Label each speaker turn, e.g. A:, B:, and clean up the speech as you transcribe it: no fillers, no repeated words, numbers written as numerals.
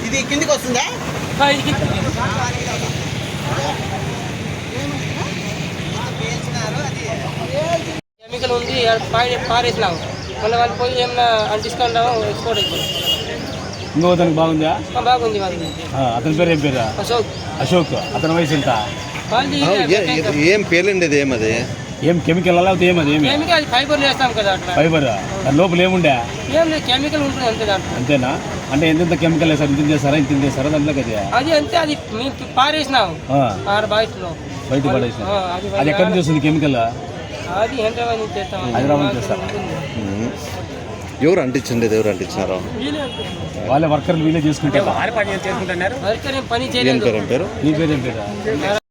A: ఇది కిందికి వస్తుందా?
B: కెమికల్ ఉంది పారేసినాము మళ్ళీ వాళ్ళు పోయి ఏమన్నా అంటిస్తాం ఎక్స్పోర్ట్ అయిపోయింది.
C: ఇంకో అతనికి బాగుందా?
B: బాగుంది.
C: అతని పేరు ఏం పేరు? అశోక్. అతని వయసు ఎంత?
A: ఏం పేర్లండి? ఏమది
C: ఏం కెమికల్ అలా అవుతుంది? ఏమది
B: కెమికల్ ఫైబర్ చేస్తాం కదా,
C: ఫైబర్. దాని లోపల ఏముండే?
B: ఏం లేదు, కెమికల్ ఉంటుంది అంతే దాంట్లో.
C: అంతేనా? అంటే ఎంత కెమికల్ వేస్తారు? ఇంత చేస్తారా ఇంత చేస్తారా దాంట్లో?
B: అది అంతే, అది మేము పారేసినాము బయటలో.
C: బయట పడేసిన అది ఎక్కడి నుంచి వస్తుంది కెమికల్?
B: అది
C: హైదరాబాద్ చేస్తారు.
A: ఎవరు అంటించండి? ఎవరు అంటించినారు?
C: వాళ్ళే వర్కర్లు వీళ్ళే చేసుకుంటారు.
B: పని చేయలేదు.
A: పేరు
C: నీ పేరు ఏం పేరు?